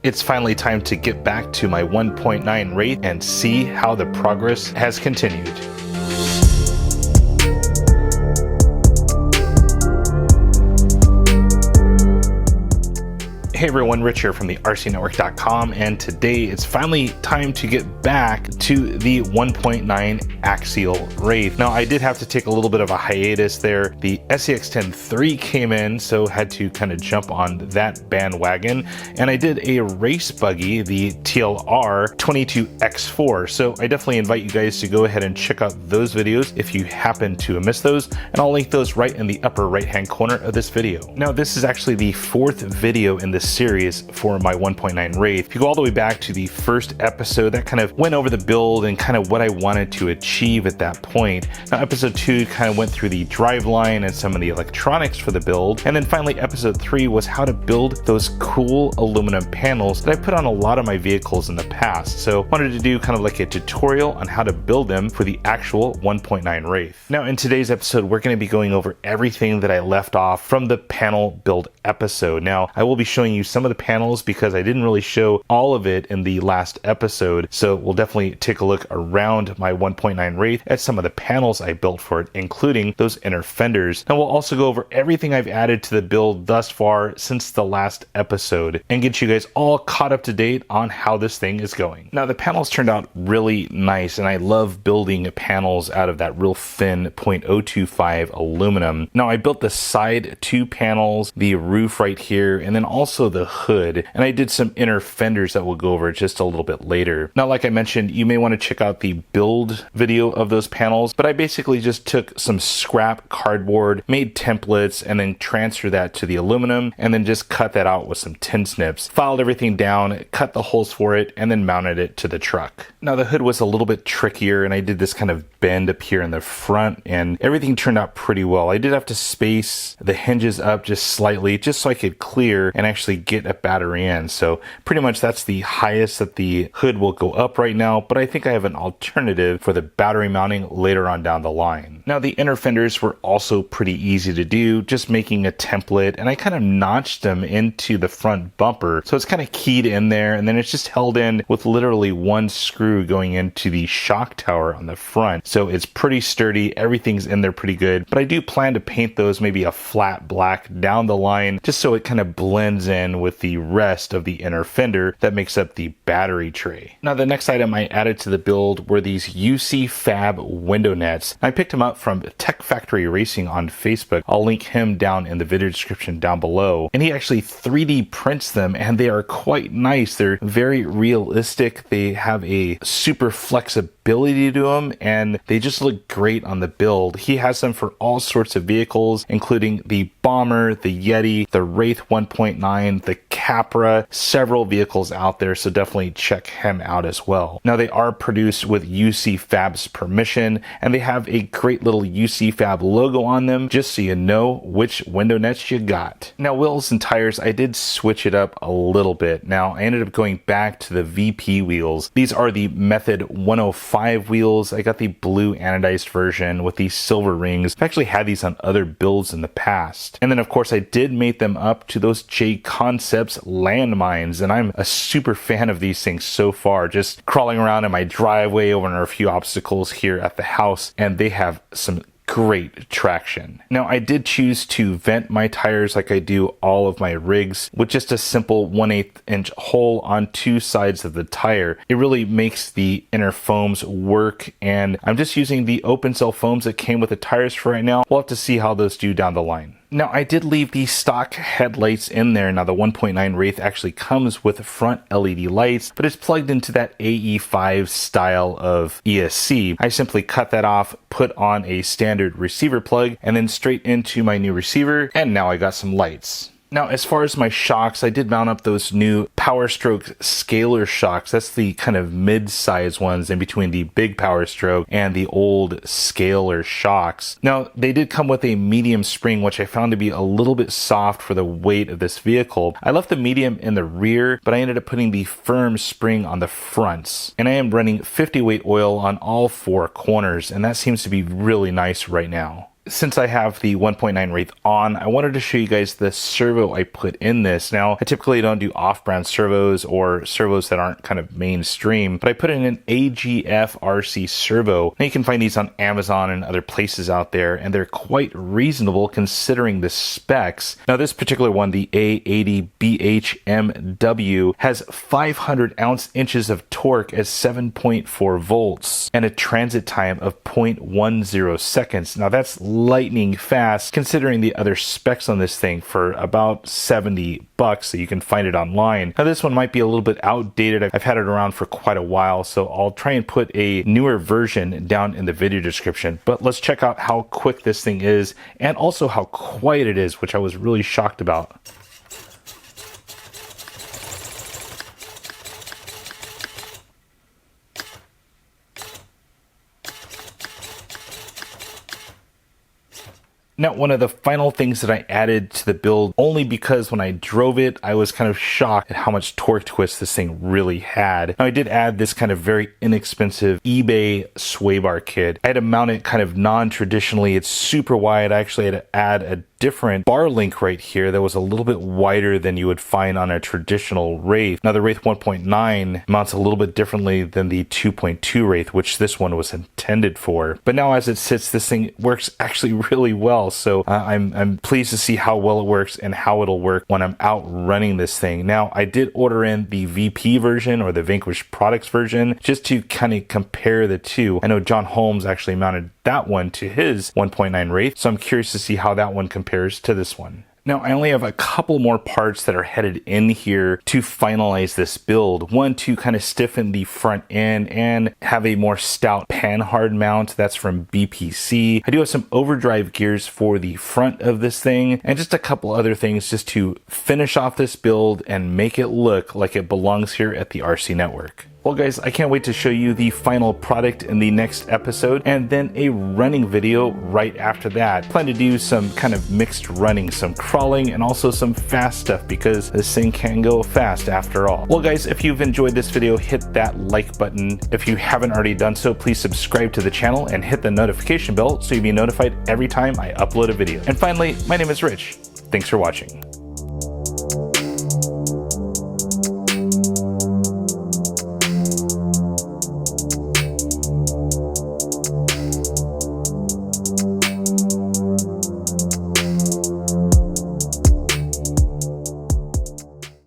It's finally time to get back to my 1.9 Wraith and see how the progress has continued. Hey everyone, Rich here from the RCNetwork.com, and today it's finally time to get back to the 1.9 Axial Wraith. Now, I did have to take a little bit of a hiatus there. The SCX-10 III came in, so had to kind of jump on that bandwagon, and I did a race buggy, the TLR 22X4, so I definitely invite you guys to go ahead and check out those videos if you happen to miss those, and I'll link those right in the upper right-hand corner of this video. Now, this is actually the fourth video in this series for my 1.9 Wraith. If you go all the way back to the first episode, that kind of went over the build and kind of what I wanted to achieve at that point. Now, episode 2 kind of went through the driveline and some of the electronics for the build, and then finally episode 3 was how to build those cool aluminum panels that I put on a lot of my vehicles in the past. So I wanted to do kind of like a tutorial on how to build them for the actual 1.9 Wraith. Now, in today's episode, we're going to be going over everything that I left off from the panel build episode. Now, I will be showing you some of the panels because I didn't really show all of it in the last episode, so we'll definitely take a look around my 1.9 Wraith at some of the panels I built for it, including those inner fenders. And we'll also go over everything I've added to the build thus far since the last episode and get you guys all caught up to date on how this thing is going. Now, the panels turned out really nice, and I love building panels out of that real thin 0.025 aluminum. Now, I built the side two panels, the roof right here, and then also the hood, and I did some inner fenders that we'll go over just a little bit later. Now, like I mentioned, you may want to check out the build video of those panels, but I basically just took some scrap cardboard, made templates, and then transferred that to the aluminum, and then just cut that out with some tin snips, filed everything down, cut the holes for it, and then mounted it to the truck. Now, the hood was a little bit trickier, and I did this kind of bend up here in the front, and everything turned out pretty well. I did have to space the hinges up just slightly, just so I could clear and actually get a battery in. So pretty much that's the highest that the hood will go up right now, but I think I have an alternative for the battery mounting later on down the line. Now, the inner fenders were also pretty easy to do, just making a template, and I kind of notched them into the front bumper. So it's kind of keyed in there, and then it's just held in with literally one screw going into the shock tower on the front. So it's pretty sturdy, everything's in there pretty good, but I do plan to paint those maybe a flat black down the line, just so it kind of blends in with the rest of the inner fender that makes up the battery tray. Now, the next item I added to the build were these UC Fab window nets. I picked them up from Tech Factory Racing on Facebook. I'll link him down in the video description down below. And he actually 3D prints them, and they are quite nice. They're very realistic. They have a super flexibility to them, and they just look great on the build. He has them for all sorts of vehicles, including the Bomber, the Yeti, the Wraith 1.9, the Capra, several vehicles out there, so definitely check him out as well. Now, they are produced with UC Fab's permission, and they have a great little UC Fab logo on them, just so you know which window nets you got. Now, wheels and tires, I did switch it up a little bit. Now, I ended up going back to the VP wheels. These are the Method 105 wheels. I got the blue anodized version with these silver rings. I've actually had these on other builds in the past. And then, of course, I did mate them up to those J Concepts landmines, and I'm a super fan of these things so far, just crawling around in my driveway over a few obstacles here at the house, and they have some great traction. Now, I did choose to vent my tires like I do all of my rigs with just a simple 1/8 inch hole on two sides of the tire. It really makes the inner foams work, and I'm just using the open cell foams that came with the tires for right now. We'll have to see how those do down the line. Now, I did leave the stock headlights in there. Now, the 1.9 Wraith actually comes with front LED lights, but it's plugged into that AE5 style of ESC. I simply cut that off, put on a standard receiver plug, and then straight into my new receiver, and now I got some lights. Now, as far as my shocks, I did mount up those new Power Stroke Scalar shocks. That's the kind of mid-size ones in between the big Power Stroke and the old Scalar shocks. Now, they did come with a medium spring, which I found to be a little bit soft for the weight of this vehicle. I left the medium in the rear, but I ended up putting the firm spring on the fronts. And I am running 50 weight oil on all four corners, and that seems to be really nice right now. since I have the 1.9 Wraith on, I wanted to show you guys the servo I put in this. Now, I typically don't do off-brand servos or servos that aren't kind of mainstream, but I put in an AGF RC servo. Now you can find these on Amazon and other places out there, and they're quite reasonable considering the specs. Now this particular one, the A80BHMW, has 500 ounce-inches of torque at 7.4 volts and a transit time of 0.10 seconds. Now that's lightning fast considering the other specs on this thing for about $70, so you can find it online. Now this one might be a little bit outdated. I've had it around for quite a while, so I'll try and put a newer version down in the video description. But let's check out how quick this thing is and also how quiet it is, which I was really shocked about. Now, one of the final things that I added to the build, only because when I drove it, I was kind of shocked at how much torque twist this thing really had. Now, I did add this kind of very inexpensive eBay sway bar kit. I had to mount it kind of non-traditionally. It's super wide. I actually had to add a different bar link right here that was a little bit wider than you would find on a traditional Wraith. Now the Wraith 1.9 mounts a little bit differently than the 2.2 Wraith, which this one was intended for. But now as it sits, this thing works actually really well. So I'm pleased to see how well it works and how it'll work when I'm out running this thing. Now I did order in the VP version, or the Vanquish Products version, just to kind of compare the two. I know John Holmes actually mounted that one to his 1.9 Wraith, so I'm curious to see how that one compares to this one. Now, I only have a couple more parts that are headed in here to finalize this build. One, to kind of stiffen the front end and have a more stout panhard mount. That's from BPC. I do have some overdrive gears for the front of this thing, and just a couple other things just to finish off this build and make it look like it belongs here at the RC Network. Well guys, I can't wait to show you the final product in the next episode, and then a running video right after that. I plan to do some kind of mixed running, some crawling, and also some fast stuff, because this thing can go fast after all. Well guys, if you've enjoyed this video, hit that like button. If you haven't already done so, please subscribe to the channel and hit the notification bell so you'll be notified every time I upload a video. And finally, my name is Rich. Thanks for watching.